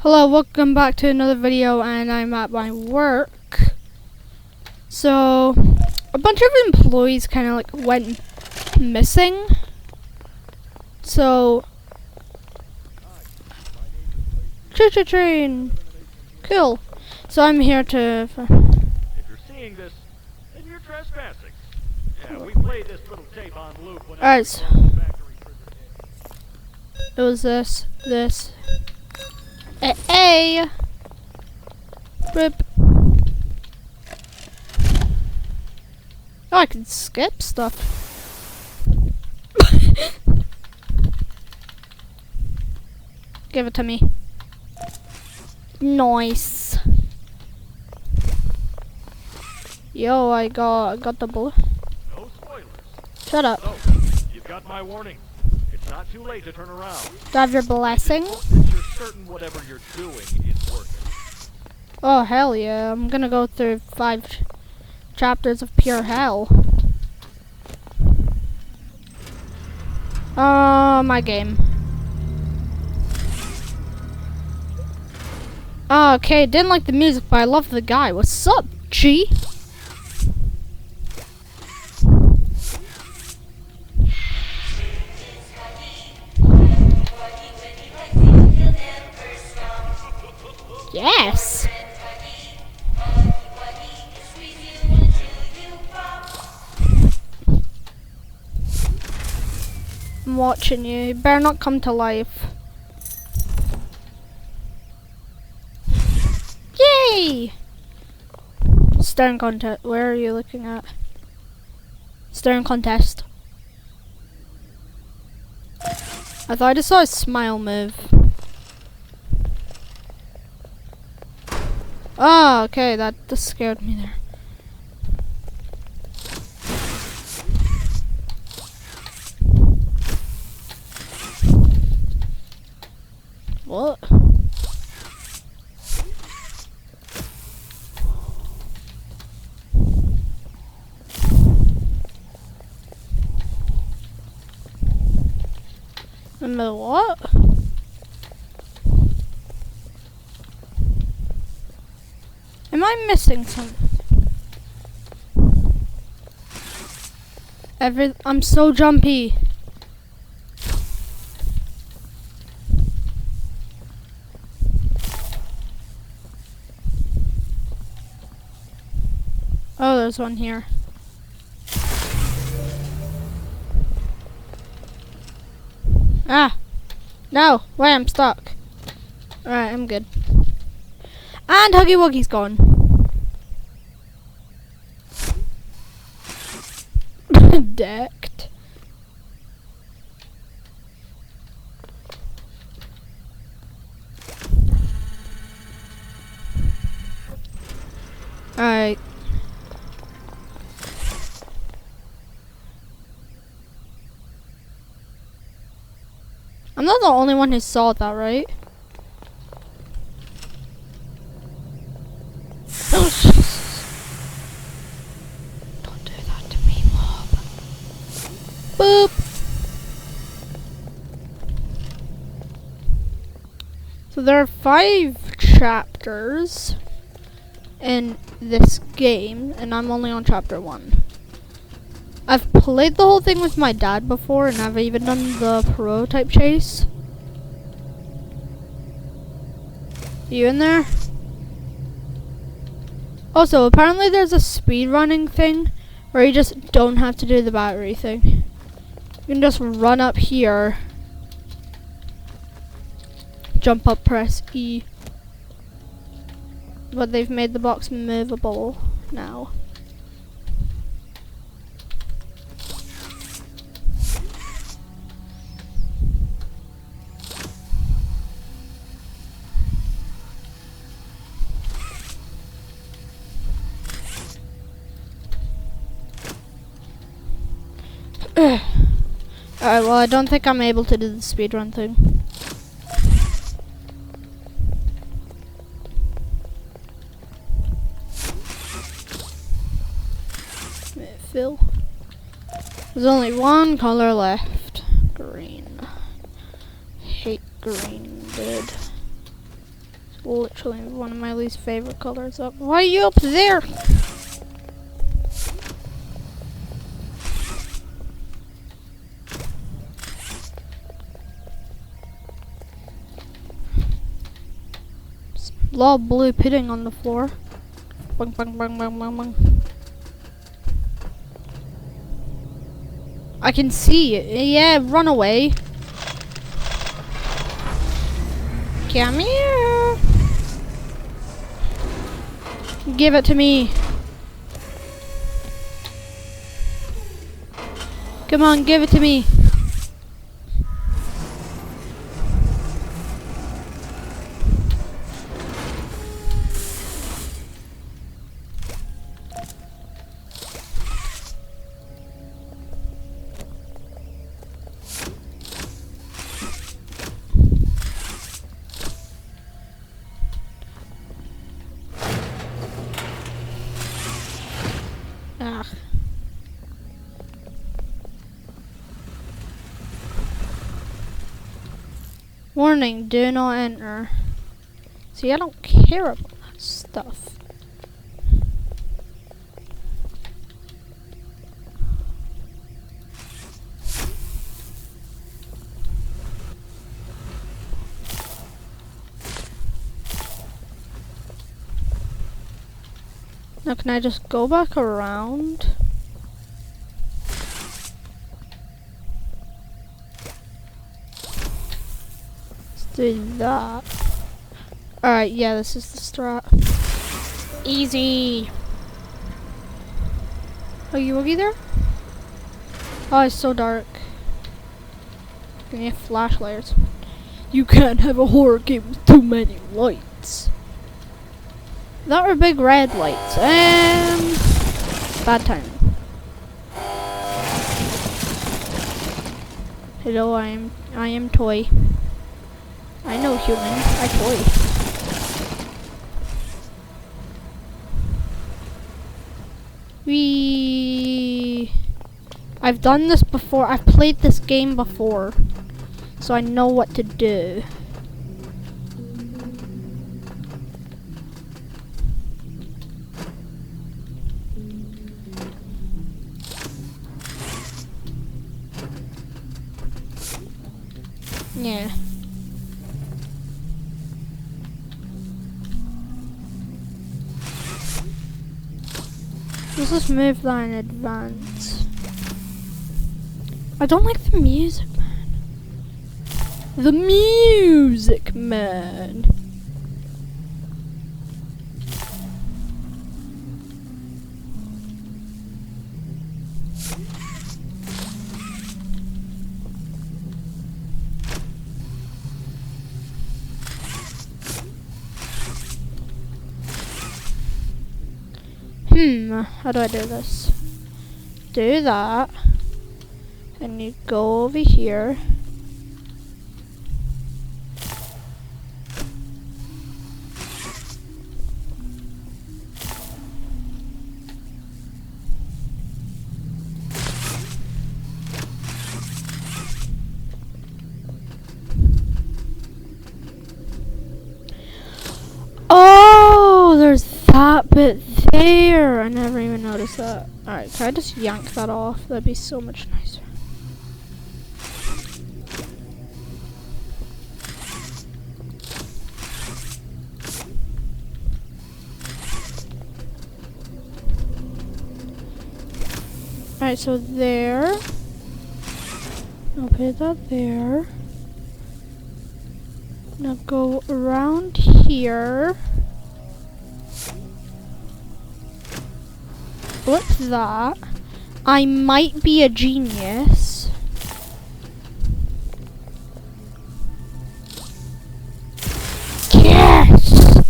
Hello, welcome back to another video, and I'm at my work. So, a bunch of employees kind of like went missing. So, choo-choo train, cool. So I'm here to. If you're seeing this, then you're trespassing. Yeah, we played this little tape on loop when Alright, so I was in the factory for the day. it was this. A. Rip. Oh, I can skip stuff. Give it to me. Nice. Yo, I got the bullet. No spoilers. Shut up. So, you've got my warning. It's not too late to turn around. Do I have your blessing? Since you're certain whatever you're doing is working. Oh, hell yeah. I'm gonna go through 5 chapters of pure hell. My game. Oh, okay, didn't like the music, but I love the guy. What's up, G? Yes. I'm watching you. You better not come to life. Yay! Staring contest. Where are you looking at? Staring contest. I thought I just saw a smile move. Oh, okay, that just scared me there. What? And the what? Am I missing something? I'm so jumpy. Oh, there's one here. Ah! No! Wait, I'm stuck. Alright, I'm good. And Huggy Wuggy's gone. Decked. Alright. I'm not the only one who saw that, right? Oh, Jesus. Don't do that to me, mob. Boop. So there are 5 chapters in this game, and I'm only on chapter 1. I've played the whole thing with my dad before, and I've even done the prototype chase. You in there? Also, apparently there's a speedrunning thing where you just don't have to do the battery thing. You can just run up here, jump up, press E. But they've made the box movable now. Alright, well, I don't think I'm able to do the speedrun thing. Fill. There's only one color left. Green. Hate green, dude. literally one of my least favorite colors up. Why are you up there? A lot of blue pitting on the floor. Bang, bang, bang, bang, bang, bang. I can see it. Yeah, run away. Come here. Give it to me. Come on, give it to me. Ah. Warning, do not enter. See, I don't care about that stuff. Now, can I just go back around? Let's do that. Alright, yeah, this is the strat. Easy. Oh, you will be there? Oh, it's so dark. We need flashlights. You can't have a horror game with too many lights. That were big red lights, and bad timing. Hello, I am toy. I know human, I toy. I've done this before. I've played this game before, so I know what to do. Yeah. Let's just move that in advance. I don't like the music, man. The music, man. How do I do this? Do that. And you go over here. Oh, there's that bit there. I never even noticed that. Alright, can I just yank that off? That'd be so much nicer. Alright, so there. I'll put that there. Now go around here. Flip that. I might be a genius. Yes!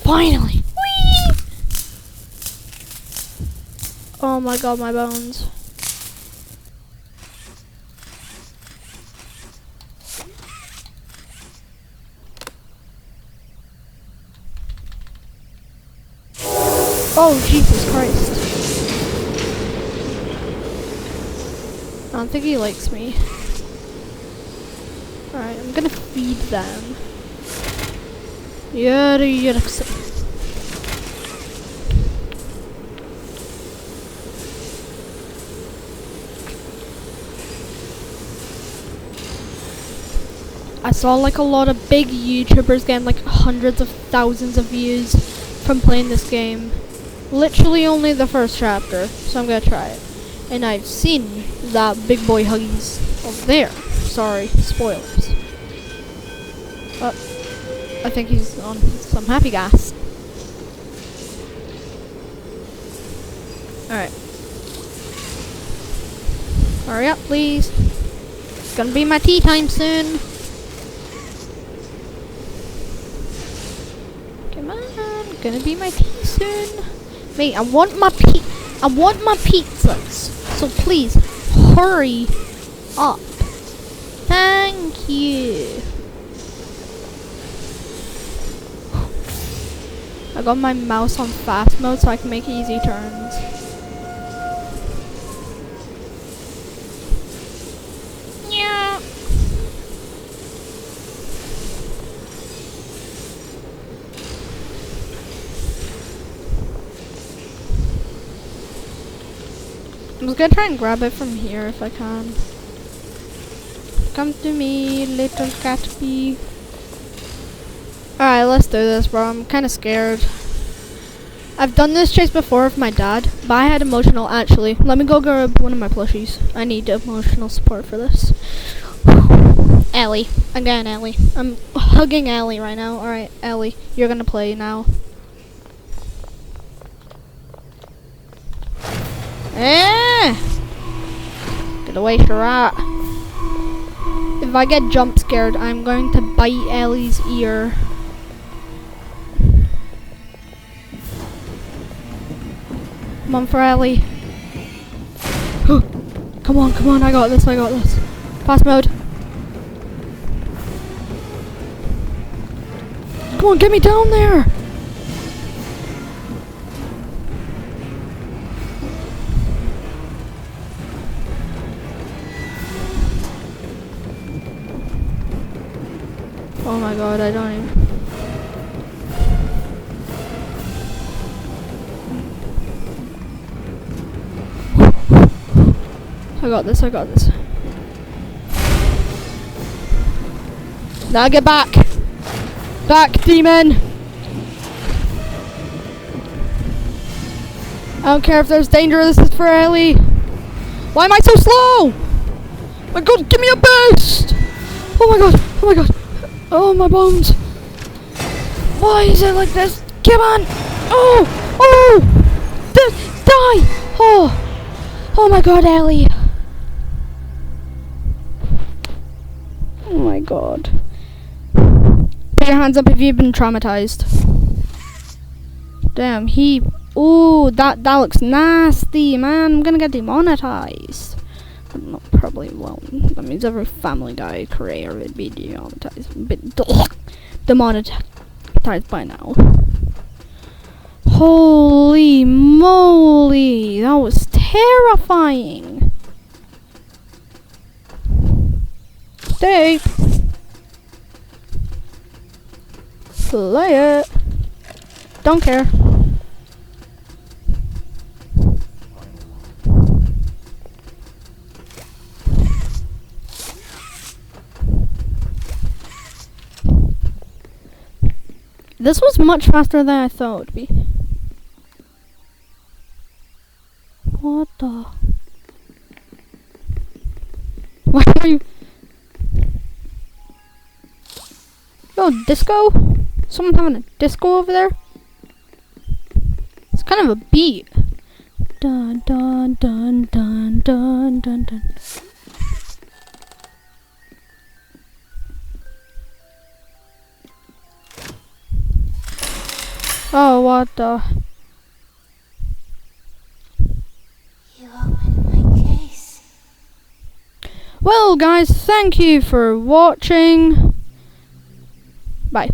Finally! Whee! Oh my god, my bones. Oh, Jesus Christ. I don't think he likes me. Alright, I'm gonna feed them. You're I saw like a lot of big YouTubers getting like hundreds of thousands of views from playing this game. Literally only the first chapter, so I'm gonna try it. And I've seen that big boy Huggies over there. Sorry, spoilers. But I think he's on some happy gas. Alright. Hurry up, please. It's gonna be my tea time soon. Come on, gonna be my tea soon. Mate, I want my pizzas. So please hurry up. Thank you. I got my mouse on fast mode so I can make easy turns. Yeah. I'm just gonna try and grab it from here if I can. Come to me, little cat bee. Alright, let's do this, bro. I'm kind of scared. I've done this chase before with my dad, but I had emotional. Actually, let me go grab one of my plushies. I need emotional support for this. Ellie. Again, Ellie. I'm hugging Ellie right now. Alright, Ellie, you're gonna play now. Get away, Sharat. If I get jump scared, I'm going to bite Ellie's ear. Come on for Ellie. Come on, I got this. Fast mode. Come on, get me down there. Oh my god, I don't even... I got this. Now get back! Back, demon! I don't care if there's danger, this is for Ellie! Why am I so slow? My god, give me a boost! Oh my god! Oh, my bones! Why is it like this? Come on! Oh! Die! Oh my god, Ellie! Oh my god. Put your hands up if you've been traumatized. Damn, ooh, that looks nasty, man. I'm gonna get demonetized. No, probably won't. That means every Family Guy creator would be demonetized by now. Holy moly, that was terrifying. Stay. Play it. Don't care. This was much faster than I thought it would be. What the? Why are you? Yo, disco? Someone having a disco over there? It's kind of a beat. Dun dun dun dun dun dun dun. Oh, what the? You opened my case. Well, guys, thank you for watching. Bye.